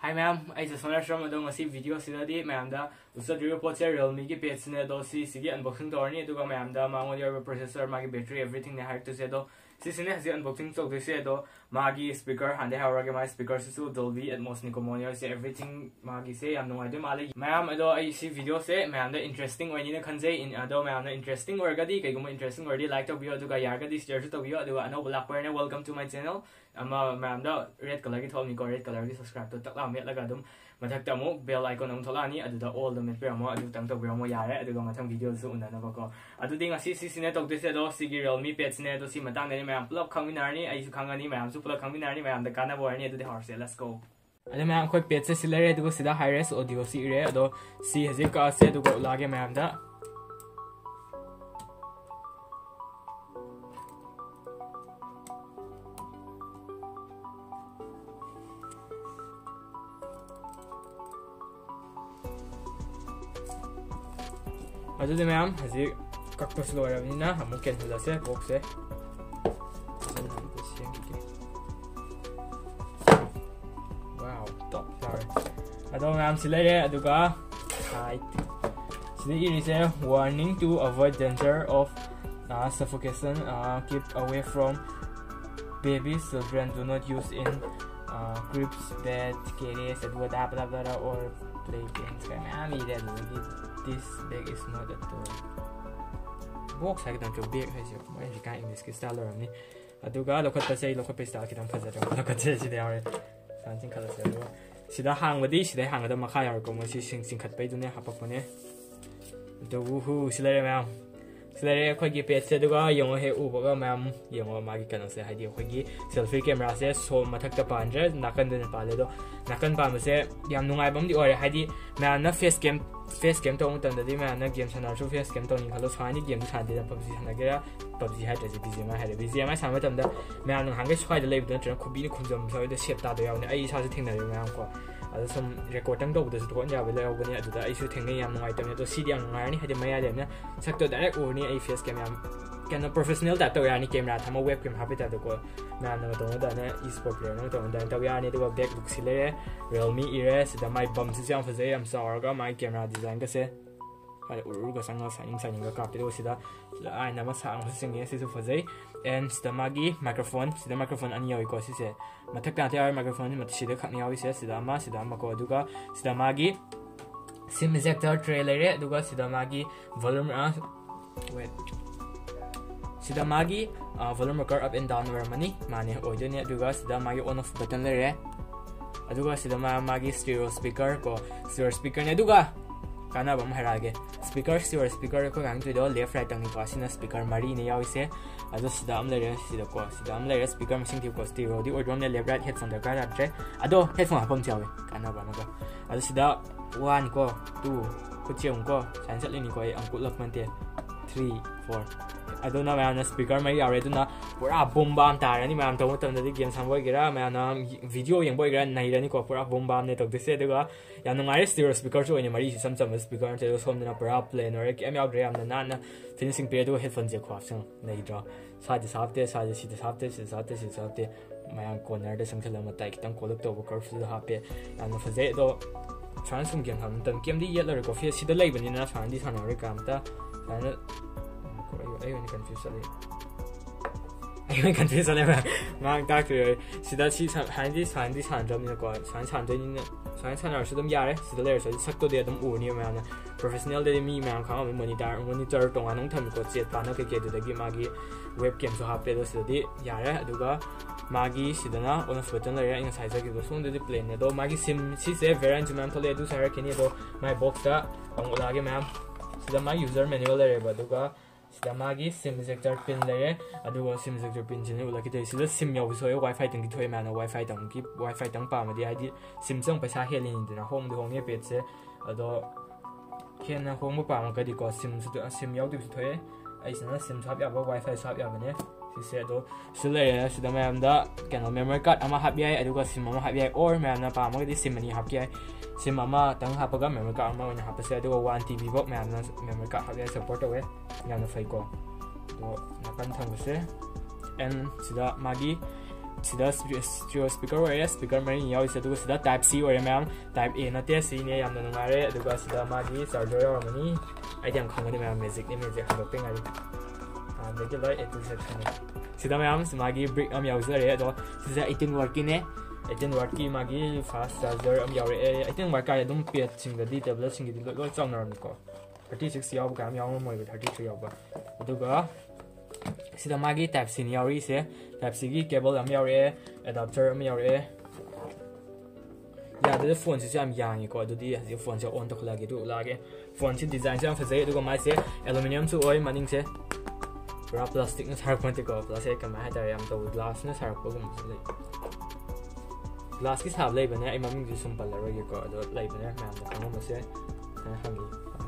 Hi ma'am, I just want to show you a video today. Ma'am, this is report realme ki page ne do si unboxing torni to ma'am da your processor, magi battery, everything ne hard to say do. Sisine has unboxing so this do magi speaker hande haura my speakers so Dolby Atmos Nicomonia say everything magi say I'm no idea mali. Ma'am, I see video say ma'am the interesting when you can say in ado ma'am interesting or gadi kay interesting or like to video to yarga this jersey to video do ano black welcome to my channel. Ma'am da red color ki told me go red color ki subscribe to tak la met laga dum mathakta mo bell icon am tholani aduda all the met mo adu tang to mo yare aduga mathang video su unana ba ko adu ding asi ne tok de se do sigi realme page ne do si matang ne ma'am plug khangminarni ai su khangani ma'am su plug khangminarni ma'am da kana bo ni adu de horse let's go adu ma'am khoi page se silare adu sida high res audio si re ado si hazi ka se adu go lage ma'am da Ado de ma'am hazi kakto slow ravi na hamu cancel ase box se wow top flower ado ma'am silare aduga height sidi iri se warning to avoid danger of suffocation, keep away from babies, children, do not use in cribs, bed, carriers, or play games. This bag is not at all. Box I don't big as you can in this style or me. I do got look at the say, look at the style, look at this. They are something colors. See the hang with this, they hang the Makai or conversation, cut pay to ne hapapone. The woohoo, Slay ma'am. Slay Quaggy pet said, young hair over ma'am, young Maggie can say, idea Quaggy, selfie camera says, so Matakta Panja, Nakan the Paledo, Nakan Pam say, Yam no album the or Heidi, man, not face game to own the man, games and also face game to Nicolas Fine games had the PUBG had as a busy man had a busy my son with them. Man, Hungers quite a label could be the ship that they own. I has a thing that around for some recording dog does go now with the issue thing. I'm no item to see the young man had a Maya sector direct or near a face game. Can a professional that any camera, I'm a webcam habitat to go. Man, no don't e-sport player, no don't need to back luxile, realme ears, the my bums is young for say, I'm sorry, my camera design to say. I will signing a copy of the I never sang singing for say, and the Magi microphone, the microphone and your because he said, Mataka microphone, Matishida Kanya says, Sidama, Sidama Koduga, Sidamagi, Sim Sector trailer, Duga, Sidamagi, volume, wait. Sidamagi, volume record up and down where money, or don't yet Duga, Sidamagi on of button layer. Aduga Sidamagi stereo speaker, go stereo speaker Neduga. Kana bam harage speaker stereo speaker ko gang to left right ang ko sina speaker mari ne yaw ise ado sidam layer sida ko sidam layer speaker machine ti ko stereo di or drum ne left right headphone da ka ra ado headphone hapam chawe kana ba ma ko ado sida 1 ko 2 ko cheung ko san sat ni ko ang kulak man te 3 4 I don't know man speaker mai yaw re do na pura boom bam ta ra ni man to tam da game sam boy gira man video yang boy gira nai ra ni ko pura boom bam ne tok de se de ga ya no ngai stereo speaker so ni mari sam speaker te so na pura plane or em yaw gram na na finishing period do headphone je ko sang nei dra sa de sa de si de sa de mai corner de sang thala ma tai kitang ko lok to ko curve ha pe ya no fa je do transform game ham tam game di yet la ko fe si de lai bani na san di san re kam ta ana I confused on ever. Man, doctor, see that she's handy, jump in the car, science or should them yare, see the layers, so suck to the near man. Professional day me, man, come monitor, don't want to go see it, Panaka to the Gimagi webcam to have pedos the Yara, Duga, Maggie, Sidana, on a foot and layer inside the soon the plane. Though Maggie sim, she said very instrumentally do Sarah can you my box that on Lagi ma'am. See my user manual area, but Duga. Sidamagi sim sector pin layer, aduga sim sector pin jene ulaki te sida sim yaw so wifi tang ki thoi man wifi tang ki wifi tang pa ma di id sim chang paisa helin dina home de home page se ado ken na home pa ma ka di ko sim yaw di thoi ai sana sim shop ya ba wifi shop ya bane si se do sile sida mam da kana memory card ama hab yai aduga sim ama hab yai or mam na pa ma di sim ni hab yai sim ama tang hapaga memory card ama na hab se aduga 1 TB box mam na memory card hab yai support away yang na fai ko do na kan thang se and sida magi sida stereo speaker ore speaker mari yawi se du sida type C ore ma'am type A na te C ne yamna nungare aduga sida magi charger yaramani item khangani ma'am magic ni magic handok ngari the light at this section. Sida ma'am magi brick am yauzare do sida 18 watt ki ne 18 watt ki magi fast charger am yaure 18 watt ka dum pet sing the tablet sing di lo chawnar ni ko 36 yaw ka am yaw moi 33 yaw ba aduga sida magi type C ni yauri se type C gi cable am yaure adapter am yaure ya the phone se am yang ko adudi the phone se on to lage du lage phone se design se am phazai aduga mai se aluminum su oi maning se pura plastic na sarak pante ko plastic ka mai dar am to glass na sarak ko gum se glass ki sab lei bane ai maming ji sum pala ro ye ko do lei bane mam da ngom se na hangi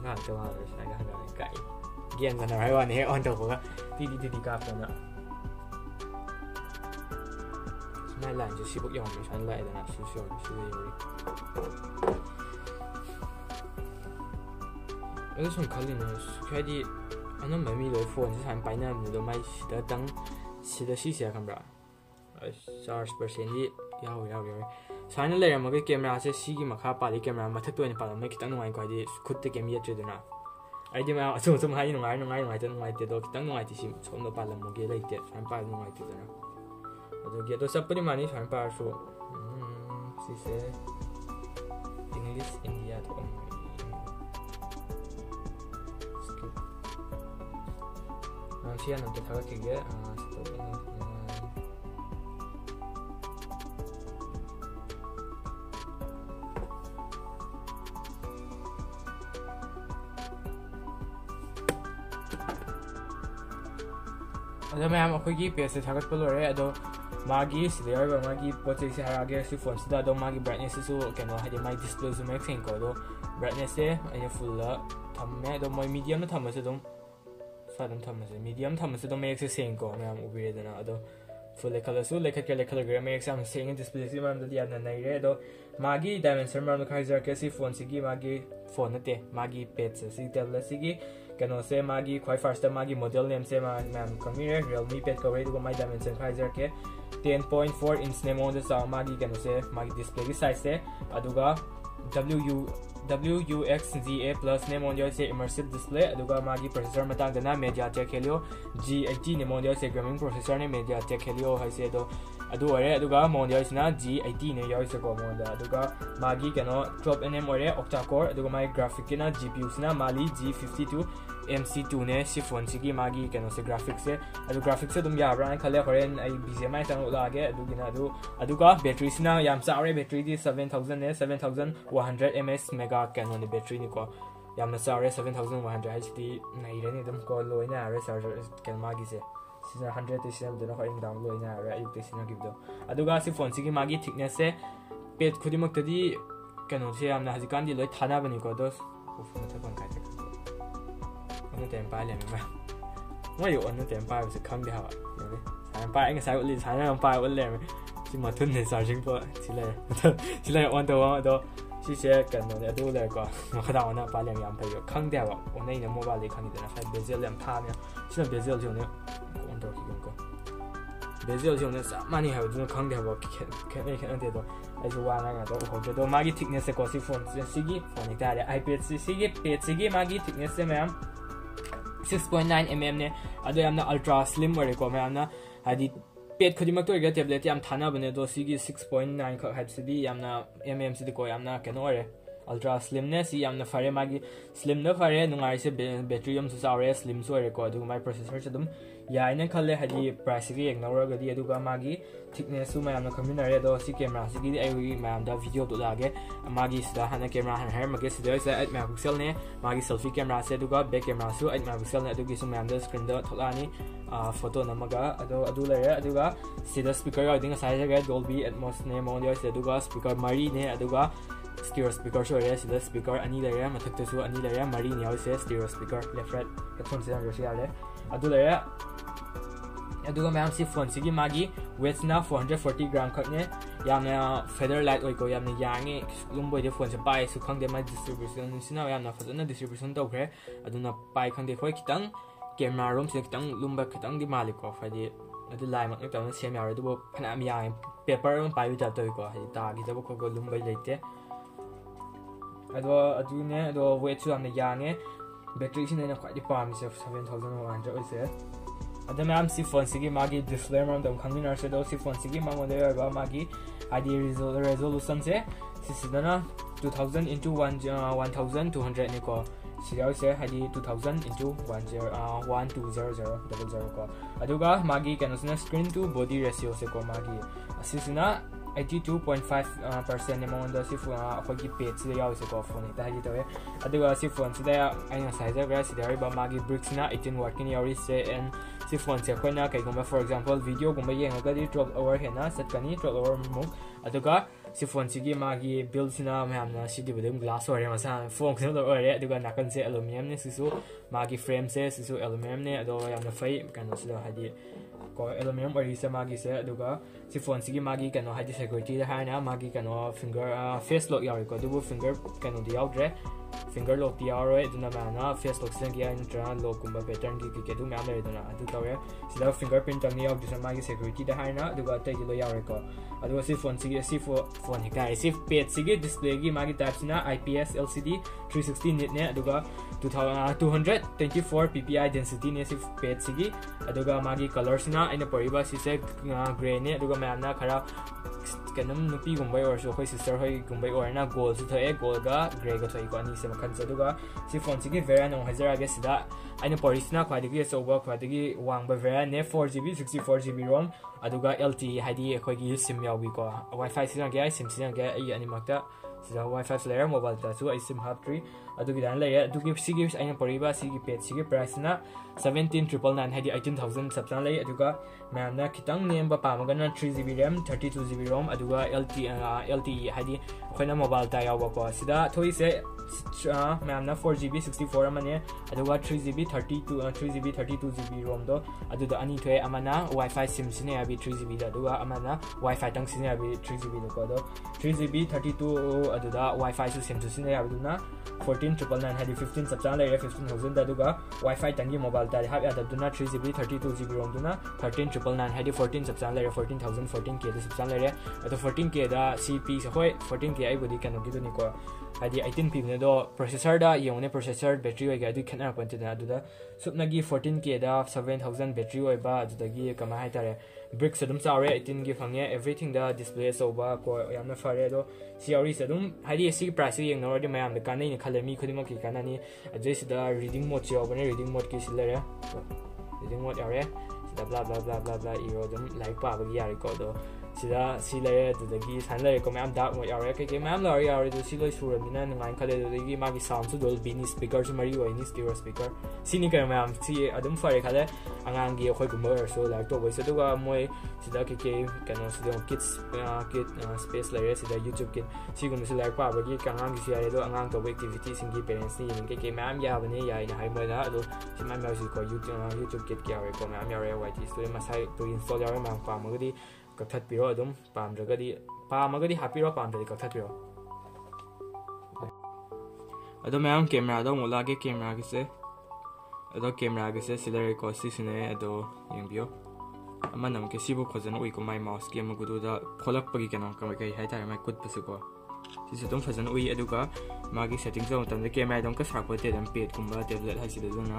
nga to ha sai ga ga kai gian ga na rai wa ne on to ko ti ka ko na mai lan ji sibuk yong me san lai da na su su yori 이 좀 갈리네. 괜히 안은 매미로 폰 한 바이나미도 많이 시다당 시다 시시야 감라. 40%이 야오. 사인 레이어 먹을 카메라세 시기 막하 빠리 카메라 마트도니 빠라면 기타 농아이 거디 굿데 게임 예트드나. 아이디마 좀 하이 농아이 때도 기타 농아이 티시 손도 빠라 먹게 레이테 산 빠리 농아이 티드나. 아주 게도 섭프리 많이 산 빠르소. 시세 English India to siya nanti tagak kige stop ada ma'am akogi page tagak palore ado magi sida ba magi poche se harage si phone sida do magi brightness su keno hadi mai display su max ko do brightness se ay full la thamme do moi medium na thamme se dum sadam thamase medium thamase do make sing ko ma'am ubire dana ado full color su lekhat color make sam sing display si ma'am da na nai re do magi dimension ma'am khaizer ke si phone sigi magi phone te magi page si tablet sigi kano se magi khoi first magi model name se ma'am kamire realme page ko re do my dimension khaizer ke 10.4 inch ne mon sa magi kano se magi display ki size se aduga WUXZA plus ne mon se immersive display aduga magi processor matang dana MediaTek Helio G80 ne mon se gaming processor ne MediaTek Helio hai se do adu ore aduga mon sina G80 ne yoi se ko mon da aduga magi kano 12nm ore octa core aduga mai graphic na GPU sina Mali G52 MC2 ne si phone sigi magi kano se graphics se adu graphics se dum ya bran khale horen ai BGMI tang lage adugina aduga battery sina yam saure battery di 7000 ne 7100 mAh mega canon ni battery ni ko yamna saure 7100 HD nai re ni dum ko loina re charger kan magi se sina 100 tisem de ko ing down loina re ayuk tisina gibdo aduga si phone sigi magi thickness se page khudimak tadi canon se yamna hajikan di loi thana bani ko dos ufna thakon kai nó tiền bài liền mà mấy vụ nó tiền bài sẽ không đi học rồi sáng bài anh sai ulit sáng làm bài ulit liền chỉ mà thun thì sao chính vậy chỉ là ôn đồ đó chỉ sẽ cần nó để đủ lại quoi mà cái đó nó bài liền làm phải không đi học ôn này nó mua bài liền không đi được phải bây giờ làm tham nhá chỉ là bây giờ thì nó ôn đồ thì không có bây giờ thì nó sao mà đi học nó không đi học cái này cái đó ai chú quan ngay đó hoặc là đó magi thickness của si phone sigi phone này ta là iPad sigi magi thickness xem em 6.9mm ne ado yamna ultra slim ore ko yamna hadi pet khodimak to ga tablet yam thana bane do sigi 6.9 kha hadi yamna mm si ko yamna keno ore ultra slim ne si yamna fare magi slim no fare nungai se battery yam su saure slim so ore ko adu my processor chadum ya ina khalle hadi price gi ignore ga di adu ga magi thickness su mayamna combinare do si camera sigi ai mayam da video to lage magi sida hana camera han her magi sida sa 8 megapixel ne magi selfie camera se duga back camera su 8 megapixel ne adu gi su mayam da screen da tholani photo namaga adu lare aduga sida speaker ga dinga sai ga Dolby Atmos ne mon se duga speaker mari ne aduga stereo speaker so area sida speaker ani lare mathak ta su ani lare mari ne se stereo speaker left right headphone se ro sia le adu lare aduga mayam si phone sigi magi weight na 440 gram khakne yamna feather light oi ko yamna yangi lumboi de phone se pai su khangde mai distribution sina yamna fadana distribution to khre aduna pai khangde khoi kitang camera room se kitang lumba kitang di malik ko fadi ꯑꯗꯨ ꯂꯥꯏꯃꯛ ꯅꯠꯇꯕꯅ ꯁꯦꯝ ꯌꯥꯎꯔꯦ ꯑꯗꯨꯕꯨ ꯐꯅꯌꯥꯝ ꯌꯥꯡꯉꯦ paper ꯑꯃ ꯄꯥꯏꯕ type ꯇꯧꯏꯀꯣ ꯍꯥꯏꯗꯤ ꯇꯥꯈꯤꯗꯕ ꯈꯣꯠꯄ ꯂꯨꯝꯕꯩ ꯂꯩꯇꯦ ꯑꯗꯣ ꯑꯗꯨꯅꯦ ꯑꯗꯣ ꯋꯦꯠꯁꯨ ꯌꯥꯝꯅ ꯌꯥꯡꯉꯦ ꯕꯦꯇ꯭ꯔꯤꯁꯤꯅ ꯑꯩꯅ ꯈ꯭ꯋꯥꯏꯗꯒꯤ ꯄꯥꯝꯃꯤꯁꯦ 7100 ꯑꯣꯏꯁꯦ ꯑꯗꯣ ꯃꯌꯥꯝ ꯁꯤ ꯐꯣꯟꯁꯤꯒꯤ ꯃꯥꯒꯤ ꯗꯤꯁꯄ꯭ꯂꯦ ꯃꯔꯝꯗ ꯑꯃꯨꯛ ꯈꯪꯃꯤꯟꯅꯔꯁꯦ ꯑꯗꯣ ꯁꯤ ꯐꯣꯟꯁꯤꯒꯤ ꯃꯉꯣꯟꯗ ꯌꯥꯎꯔꯤꯕ ꯃꯥꯒꯤ ꯍꯥꯏꯗꯤ ꯔꯦꯖꯣꯂꯨꯁꯟꯁꯦ ꯁꯤꯁꯤꯗꯅ 2000 × 1200니ꯀꯣ 시리얼세 하디 2000 × 1200 거 아두가 마기 캐노스나 스크린 투 보디 레시오세고 마기 아시스나 82.5%의 몽원도 시폰 아코기 페이지에 야오세고 폰이 다기 더에 아두가 시폰 시다 아이나 사이즈 그래스 데리바 마기 브릭스나 18W kin yarise and 시폰 세 코이나 카이곰바 for example video gumba yengaga di drop over hena setkani drop over muk aduga 시폰 시기 마기 빌드나 mayamna 시디 부름 glass ore masa phone khno ore aduga nakan se aluminum ne sisu magi frame se sisu aluminum ne ado yamna fai kano sida hadi ko aluminum ore se magi se aduga सिफोन सिगी मागी कनो Heidi security दा हाना मागी कनो finger face lock यार को दुबो finger कनो दि याउद्रे फिंगर लॉक दि यारो दुना माना फेस लॉक सेंग या इंट्रा लॉक कुंबा पैटर्न की दु म्याम ले दुना अदु तवे सिदा फिंगरप्रिंट तंग याउ दिस मागी सिक्योरिटी दा हाना दुगा ते लो यार को अदु सिफोन सिगी फोन हिकाय सिफ पेज सिगी डिस्प्ले की मागी टाइप सिना IPS LCD 360 nit ने अदुगा 224 ppi density ने सिफ पेज सिगी अदुगा मागी कलर सिना इन परिबा सिसे ग्रे ने अदुगा मैमना खरा कनम नुपी गुंबई और सो सिस्टर होई गुंबई और ना गोल से थए गोल गा ग्रे गा थई को अनि से मखन सदुगा सि फोन सिगी वेरिएंट on हजरा गे सिदा आइना परिसना ख्वादिगी सोबा ख्वादिगी वांगबा वेरिएंट ने 4GB 64GB ROM अदुगा LTE हाइदी अखोगी सिम यावबी को वाईफाई सिना गे सिम सिना गे आई अनिमक्ता सिदा वाईफाई फ्लेयर मोबाइल तासु आई सिम हाप्ट्री अदुगी दान ले अदुगी सिगी आइना परिबा सिगी पेज सिगी प्राइस ना 17999 हाइदी 18000 सबसान ले अदुगा मैमना खितंग नेमबा पामगना 3GB RAM 32GB ROM अदुगा LTE हाइदी अखोइना मोबाइल ता यावबा को सिदा थोई से मैमना 4GB 64 अमने अदुगा 3GB 32GB ROM दो अदुदा अनि थोए अमना वाईफाई सिम सिने अबि 3GB दा अदुगा अमना वाईफाई तंग सिने अबि 3GB दो को दो 3GB 32 अदुदा वाईफाई सु सिम सिने अबुना 14999 हाइदी 15 सबसान ले 15000 दा अदुगा वाईफाई तंगी मोबाइल ता हाब अदुना 3GB 32GB ROM दुना 13999 हाइदी 14 सबसान ले 14000 14K दा सबसान ले अदो 14K दा CP होय 14K आई बुदी कनो गिदुनी को हाइदी 18P ने दो प्रोसेसर दा योने प्रोसेसर बैटरी होय गादि खना पन्ते दा अदुदा सुपनागी 14K दा 7000 बैटरी होय बा अदुदगी कमा हाय तारे ब्रिक्स अदुम चारे 18 गी फंगे एवरीथिंग दा डिस्प्ले सोबा को यामना फारे दो सीआरई से अदुम हाइदी सी प्राइस यंग नोरदि मयाम दा कानै ने खले मी खुदिमक की कानानी अजेस दा रीडिंग मोड से ओबने रीडिंग मोड की सिलरे रीडिंग मोड यारे सिदा ब्ला ब्ला ब्ला ब्ला ब्ला इरो दम लाइक पाबगी यारे को दो सिदा सी लेरे दुदगी सान लेरे को मैम डार्क मोड यारे के मैम लॉरी यारे दो सी लोय सुरमिना नंगाइन खले दुदगी मागी साउंड सु दोल बिनी स्पीकर सु मरी ओइनी स्टीरियो स्पीकर सिनी कर मैम सी अदम फरे खले अंगांगी अखोय गुमर सो लाइक तो वइस दुगा मोय सिदा के कनो सिदा किड्स किड स्पेस लेरे सिदा यूट्यूब किड सी गुम सु लाइक पाबगी कंगांगी सी यारे दो अंगांग तो एक्टिविटी सिंगी पेरेंट्स नि यिन के मैम याबने याय ना हाय मोना दो सी मैम यासी को यूट्यूब किड के यारे को मैम यारे वाइटी स्टोरी मसाई तो इंस्टॉल यारे मैम पामगदी कथत पिरो अदुम पामद्रगदी पामगदी हापिरो पामद्रगदी कथत पिरो अदो मैम कैमरा दो मोलागे कैमरा गिसे अदो कैमरा गिसे सिलरे को सिसने अदो यंबियो अमा नम के सिबु खजन उइ को माइ माउस के मगुदुदा खोलक पगी केनो कम कई हाय तार माइ कुत पसको सिसे तुम फजन उइ अदुगा मागी सेटिंग जो तम कैमरा दम का साको ते दम पेट कुंबा टेबलेट हाइ सिदा जोना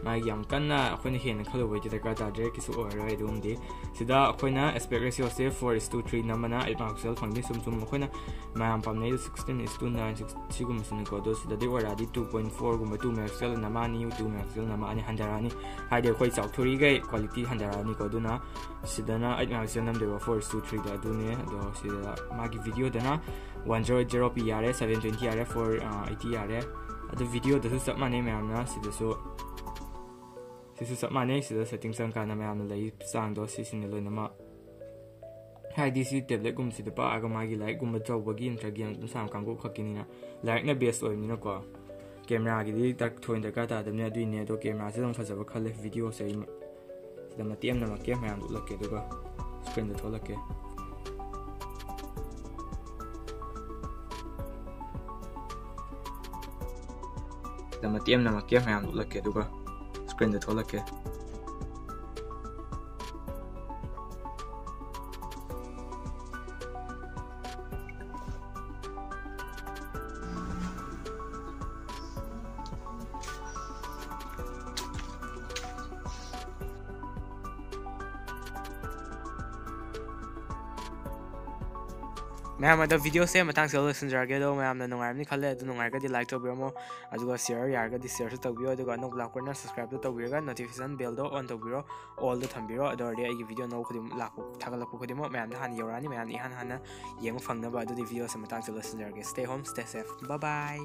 मागी यम कन्ना अखोइन हेन खलो वइ ते का तादरे किसु ओरै दुम दि सिदा अखोइना एस्पेक्ट रेशियो से 4:3 नमना 8 पिक्सल फंगदि सुम अखोइना माम पामने 16:9 सिगुम सिन को दो सिदा दि ओरादि 2.4 गुम 2 पिक्सल नमानी 2 पिक्सल नमानी हंदारानी हाइदे खोइ चाउथुरी गै क्वालिटी हंदारानी को दुना सिदाना 8 पिक्सल नम देवा 4:3 दा दुने दो सिदा मागी भिडियो दना 100p यारे 720 यारे 480 यारे अदो वीडियो दसु सब माने मैमना सिदसु सब माने सिदा सेटिंग संग काना मैमना लई सांग दो सिसिन लोइनमा हाइदी सी टेबलेट गुम सिदा पा आगा मागी लाइक गुम चौबगी इंट्रागी अंतम साम कांगो खकिनिना लाइक ना बेस्ट ओइनिना को कैमरा गी दी तक थोइन दका ता दमने दुइने दो कैमरा से दम फजब खले वीडियो से सिदा मतियम ना मके मैम लके दुगा स्क्रीन द थोलके मतियम नमके मैम लके दुगा स्क्रीन द थोलके मैम अद वीडियो से मतंग से लोसनजरगे दो मैम ना नुंगारमनी खले अदु नुंगारगदी लाइक तौबिरमो अदुगा शेयर यारगदी शेयर सु तौबिरो अदुगा अनोक लाकोना सब्सक्राइब तो तौबिरगा नोटिफिकेशन बेल दो ऑन तौबिरो ऑल दो थंबिरो अदोरदे आई वीडियो नो खुदिम लाको थागलपो खुदिमो मैम ना हान यौरानी मैम इहान हाना येंग फंगनबा अदुदी वीडियो से मतंग से लोसनजरगे stay home stay safe bye bye